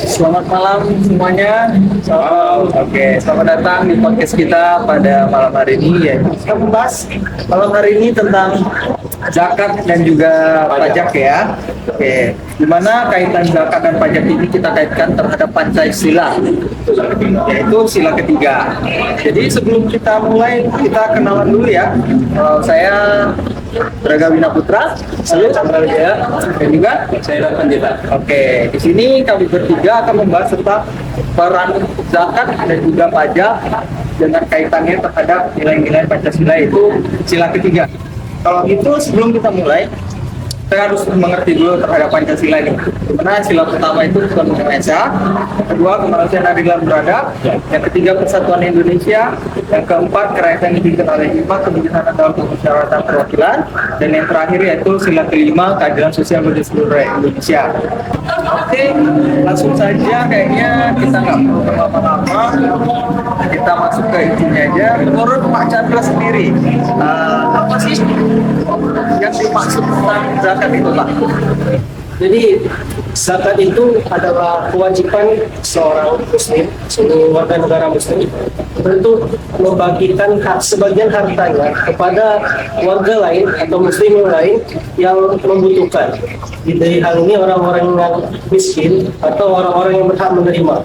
Selamat malam semuanya. Selamat datang di podcast kita pada malam hari ini. Ya, kita membahas malam hari ini tentang zakat dan juga pajak ya. Dimana kaitan zakat dan pajak ini kita kaitkan terhadap Pancasila, yaitu sila ketiga. Jadi sebelum kita mulai, kita kenalan dulu ya. Saya Braga Wina Putra, saya Chandra Wijaya, dan juga saya Pandita. Di sini kami bertiga akan membahas tentang peran zakat dan juga pajak dengan kaitannya terhadap nilai-nilai Pancasila, itu sila ketiga. Kalau gitu sebelum kita mulai, saya harus mengerti dulu terhadap Pancasila ini. Dimana sila pertama itu Tuhan Indonesia, kedua kemanusiaan adil dan beradab, yang ketiga persatuan Indonesia, yang keempat kerajaan yang dipimpin oleh lima kebijaksanaan dalam permusyawaratan perwakilan, dan yang terakhir yaitu sila kelima keadilan sosial bagi seluruh rakyat Indonesia. Langsung saja, kayaknya kita nggak perlu berlama-lama, kita masuk ke intinya aja. Menurut Pak Chandra sendiri, apa sih yang dimaksud tentang zakat itu, Pak? Jadi zakat itu adalah kewajiban seorang muslim, seluruh warga negara muslim, untuk membagikan sebagian hartanya kepada warga lain atau muslim yang lain yang membutuhkan. Dari hal ini orang-orang yang miskin atau orang-orang yang berhak menerima.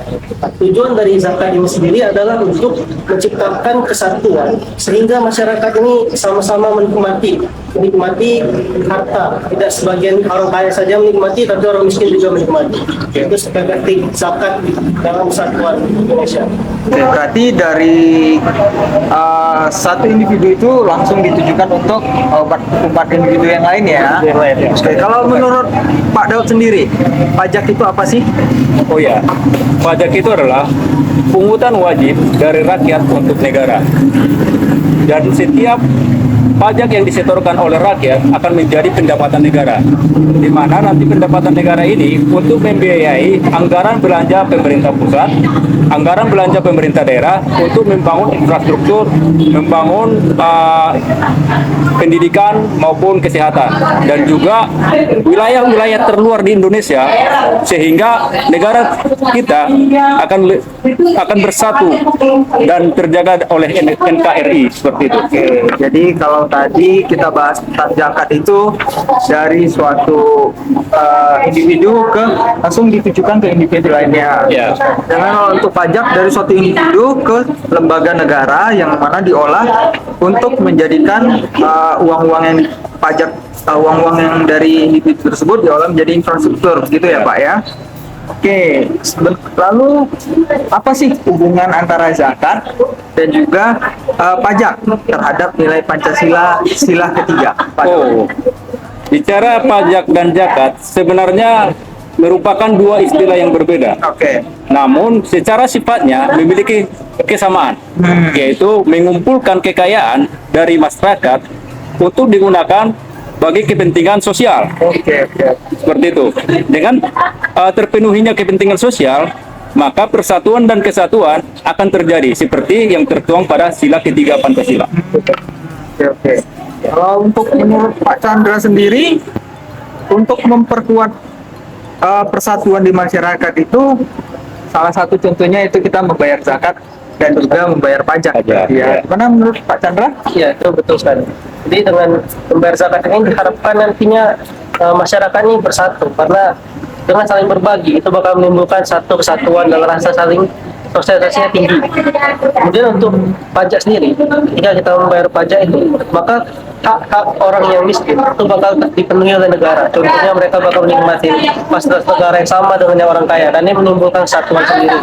Tujuan dari zakat ini sendiri adalah untuk menciptakan kesatuan sehingga masyarakat ini sama-sama menikmati harta. Tidak sebagian orang kaya saja menikmati, tapi orang miskin juga menikmati. Itu sebagai zakat dalam kesatuan Indonesia. Berarti dari satu individu itu langsung ditujukan untuk umat individu yang lain ya. Kalau menurut Pak Daud sendiri, pajak itu apa sih? Oh ya, pajak itu adalah pungutan wajib dari rakyat untuk negara. Dan setiap pajak yang disetorkan oleh rakyat akan menjadi pendapatan negara, di mana nanti pendapatan negara ini untuk membiayai anggaran belanja pemerintah pusat, anggaran belanja pemerintah daerah untuk membangun infrastruktur, membangun pendidikan maupun kesehatan, dan juga wilayah-wilayah terluar di Indonesia, sehingga negara kita akan bersatu dan terjaga oleh NKRI seperti itu. Jadi kalau tadi kita bahas tentang zakat itu dari suatu individu langsung ditujukan ke individu lainnya. Ya. Dengan kalau untuk pajak dari suatu individu ke lembaga negara yang mana diolah untuk menjadikan uang-uang yang pajak, uang-uang yang dari individu tersebut diolah menjadi infrastruktur, gitu ya Pak ya. Lalu apa sih hubungan antara zakat dan juga pajak terhadap nilai Pancasila sila ketiga? Bicara pajak dan zakat sebenarnya merupakan dua istilah yang berbeda. Namun secara sifatnya memiliki kesamaan, yaitu mengumpulkan kekayaan dari masyarakat untuk digunakan bagi kepentingan sosial. Seperti itu. Dengan terpenuhinya kepentingan sosial, maka persatuan dan kesatuan akan terjadi seperti yang tertuang pada sila ketiga Pancasila. Kalau untuk menurut Pak Chandra sendiri, untuk memperkuat persatuan di masyarakat itu, salah satu contohnya itu kita membayar zakat dan juga membayar pajak. Gimana menurut Pak Chandra? Ya, itu betul sekali. Jadi dengan membayar zakat ini diharapkan nantinya masyarakat ini bersatu, karena dengan saling berbagi itu bakal menimbulkan satu kesatuan dan rasa saling sosialisasinya tinggi. Kemudian untuk pajak sendiri, ketika kita membayar pajak itu, maka hak-hak orang yang miskin itu bakal dipenuhi oleh negara. Contohnya mereka bakal menikmati fasilitas negara yang sama dengan yang orang kaya, dan ini menimbulkan kesatuan sendiri.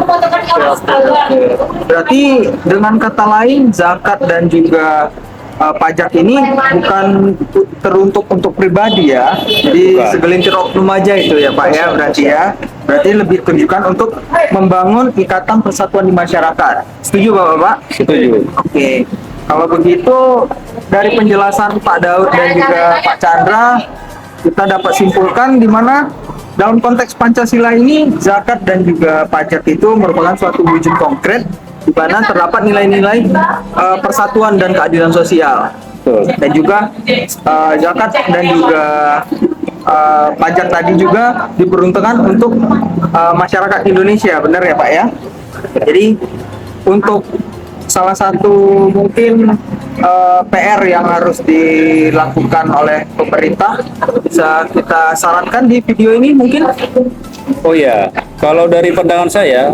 Berarti dengan kata lain, zakat dan juga pajak ini bukan teruntuk untuk pribadi ya, di segelintir oknum aja itu ya Pak ya, berarti lebih tunjukkan untuk membangun ikatan persatuan di masyarakat. Setuju Bapak-Bapak? Setuju. Kalau begitu dari penjelasan Pak Daud dan juga Pak Chandra, kita dapat simpulkan di mana dalam konteks Pancasila ini zakat dan juga pajak itu merupakan suatu wujud konkret di mana terdapat nilai-nilai persatuan dan keadilan sosial. Dan juga zakat dan juga pajak tadi juga diperuntukkan untuk masyarakat Indonesia, benar ya Pak ya? Jadi untuk salah satu mungkin PR yang harus dilakukan oleh pemerintah bisa kita sarankan di video ini mungkin? Oh ya, kalau dari pandangan saya,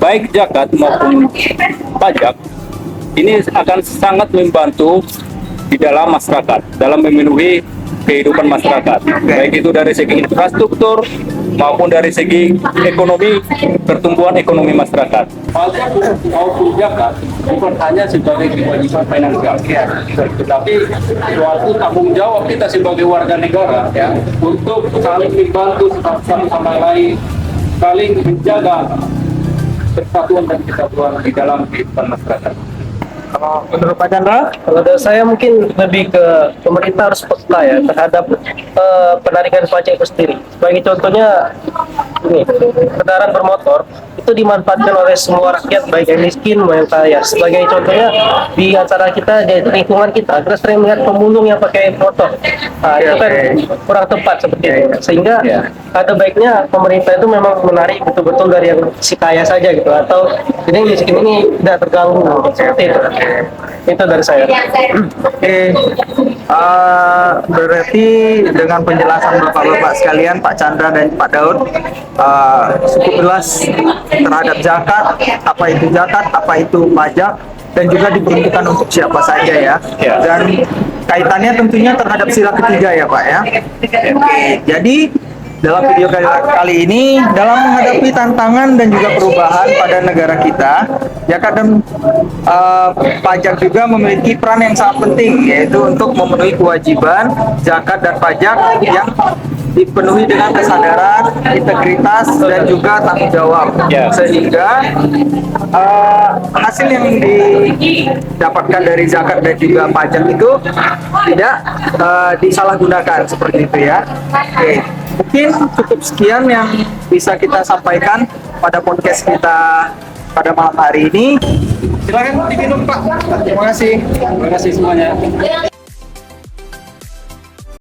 baik zakat maupun pajak ini akan sangat membantu di dalam masyarakat, dalam memenuhi kehidupan masyarakat, baik itu dari segi infrastruktur maupun dari segi ekonomi, pertumbuhan ekonomi masyarakat. Pajak maupun zakat bukan hanya sebagai kewajiban finansial, tetapi suatu tanggung jawab kita sebagai warga negara ya untuk saling membantu satu sama lain, saling menjaga persatuan dan kesatuan di dalam kehidupan masyarakat. Kalau menurut Pak Chandra? Kalau dari saya mungkin lebih ke pemerintah harus peka ya terhadap penarikan pajak itu sendiri. Sebagai contohnya, ini kendaraan bermotor itu dimanfaatkan oleh semua rakyat, baik yang miskin maupun yang kaya. Sebagai contohnya di antara kita, di lingkungan kita sering melihat pemulung yang pakai motor. Nah, itu kan kurang tepat seperti itu. Sehingga ada baiknya pemerintah itu memang menarik betul-betul dari yang si kaya saja gitu, atau jadi yang miskin ini tidak terganggu seperti itu. Itu dari saya. Oke, berarti dengan penjelasan Bapak-Bapak sekalian, Pak Chandra dan Pak Daud, cukup jelas terhadap zakat, apa itu pajak, dan juga diperuntukkan untuk siapa saja ya. Dan kaitannya tentunya terhadap sila ketiga ya Pak ya. Oke, jadi dalam video kali ini, dalam menghadapi tantangan dan juga perubahan pada negara kita, zakat dan pajak juga memiliki peran yang sangat penting, yaitu untuk memenuhi kewajiban zakat dan pajak yang dipenuhi dengan kesadaran, integritas, dan juga tanggung jawab, sehingga hasil yang didapatkan dari zakat dan juga pajak itu tidak disalahgunakan seperti itu ya. Oke, mungkin cukup sekian yang bisa kita sampaikan pada podcast kita pada malam hari ini. Silakan diminum Pak. Terima kasih. Terima kasih semuanya.